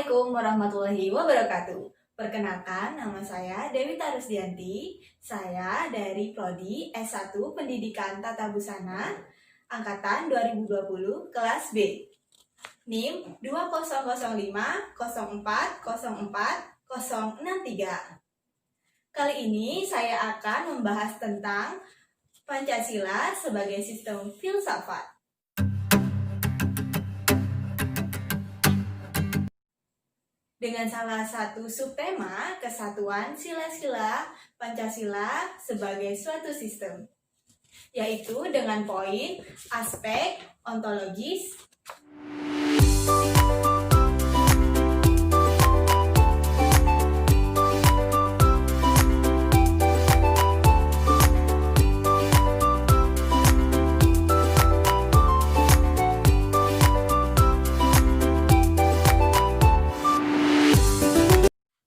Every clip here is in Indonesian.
Assalamualaikum warahmatullahi wabarakatuh. Perkenalkan, nama saya Dewi Tarusdianti. Saya dari Prodi S1 Pendidikan Tata Busana, Angkatan 2020, kelas B. NIM 20050404063. Kali ini saya akan membahas tentang Pancasila sebagai sistem filsafat. Dengan salah satu subtema kesatuan sila-sila Pancasila sebagai suatu sistem, yaitu dengan poin aspek ontologis,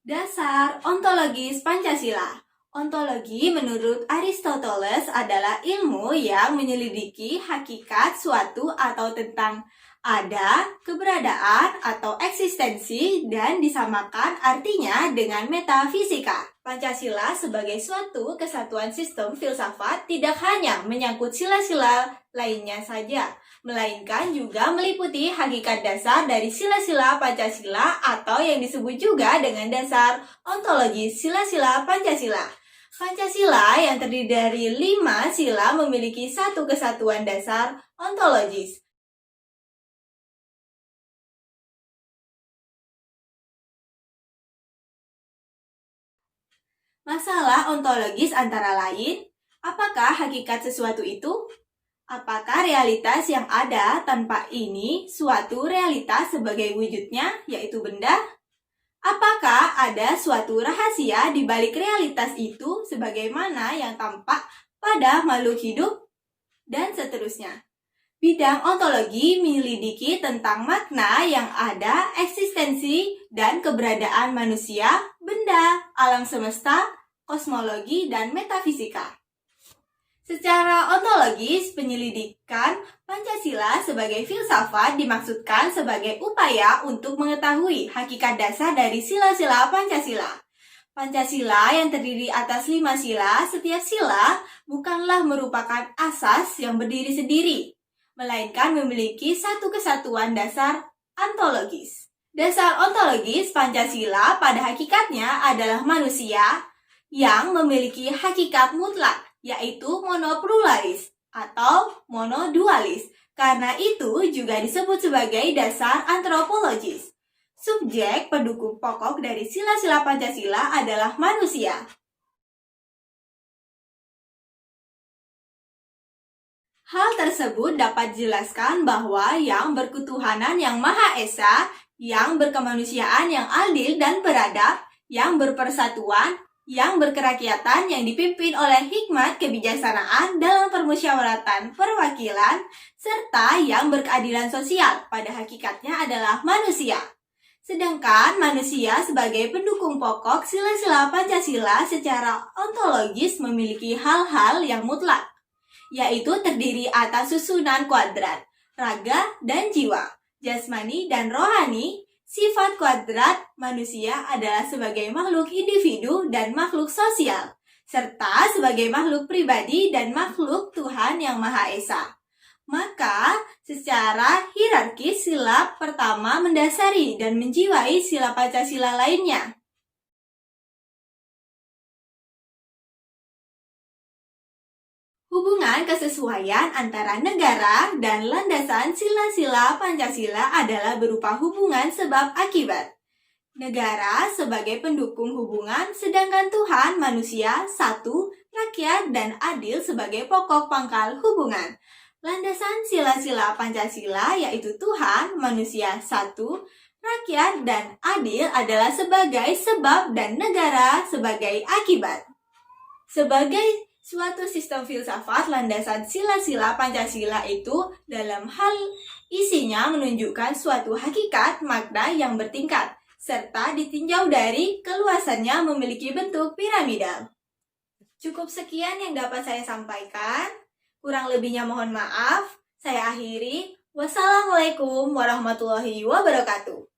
dasar ontologis Pancasila. Ontologi menurut Aristoteles adalah ilmu yang menyelidiki hakikat suatu atau tentang ada, keberadaan, atau eksistensi dan disamakan artinya dengan metafisika. Pancasila sebagai suatu kesatuan sistem filsafat tidak hanya menyangkut sila-sila lainnya saja, melainkan juga meliputi hakikat dasar dari sila-sila Pancasila atau yang disebut juga dengan dasar ontologis sila-sila Pancasila. Pancasila yang terdiri dari 5 sila memiliki satu kesatuan dasar ontologis. Masalah ontologis antara lain, apakah hakikat sesuatu itu? Apakah realitas yang ada tanpa ini suatu realitas sebagai wujudnya, yaitu benda? Apakah ada suatu rahasia di balik realitas itu sebagaimana yang tampak pada makhluk hidup? Dan seterusnya. Bidang ontologi menyelidiki tentang makna yang ada, eksistensi, dan keberadaan manusia, benda, alam semesta, kosmologi, dan metafisika. Secara ontologis, penyelidikan Pancasila sebagai filsafat dimaksudkan sebagai upaya untuk mengetahui hakikat dasar dari sila-sila Pancasila. Pancasila yang terdiri atas 5 sila, setiap sila bukanlah merupakan asas yang berdiri sendiri, melainkan memiliki satu kesatuan dasar ontologis. Dasar ontologis Pancasila pada hakikatnya adalah manusia yang memiliki hakikat mutlak, yaitu monopluralis atau monodualis. Karena itu juga disebut sebagai dasar antropologis. Subjek pendukung pokok dari sila-sila Pancasila adalah manusia. Hal tersebut dapat dijelaskan bahwa yang berketuhanan yang Maha Esa, yang berkemanusiaan yang adil dan beradab, yang berpersatuan, yang berkerakyatan, yang dipimpin oleh hikmat kebijaksanaan dalam permusyawaratan perwakilan, serta yang berkeadilan sosial pada hakikatnya adalah manusia. Sedangkan manusia sebagai pendukung pokok sila-sila Pancasila secara ontologis memiliki hal-hal yang mutlak, yaitu terdiri atas susunan kuadrat, raga dan jiwa, jasmani dan rohani. Sifat kuadrat manusia adalah sebagai makhluk individu dan makhluk sosial, serta sebagai makhluk pribadi dan makhluk Tuhan Yang Maha Esa. Maka, secara hierarkis sila pertama mendasari dan menjiwai sila Pancasila lainnya. Hubungan kesesuaian antara negara dan landasan sila-sila Pancasila adalah berupa hubungan sebab akibat. Negara sebagai pendukung hubungan, sedangkan Tuhan, manusia, satu, rakyat, dan adil sebagai pokok pangkal hubungan. Landasan sila-sila Pancasila yaitu Tuhan, manusia, satu, rakyat, dan adil adalah sebagai sebab dan negara sebagai akibat. Sebagai suatu sistem filsafat, landasan sila-sila Pancasila itu dalam hal isinya menunjukkan suatu hakikat makna yang bertingkat, serta ditinjau dari keluasannya memiliki bentuk piramidal. Cukup sekian yang dapat saya sampaikan. Kurang lebihnya mohon maaf. Saya akhiri. Wassalamualaikum warahmatullahi wabarakatuh.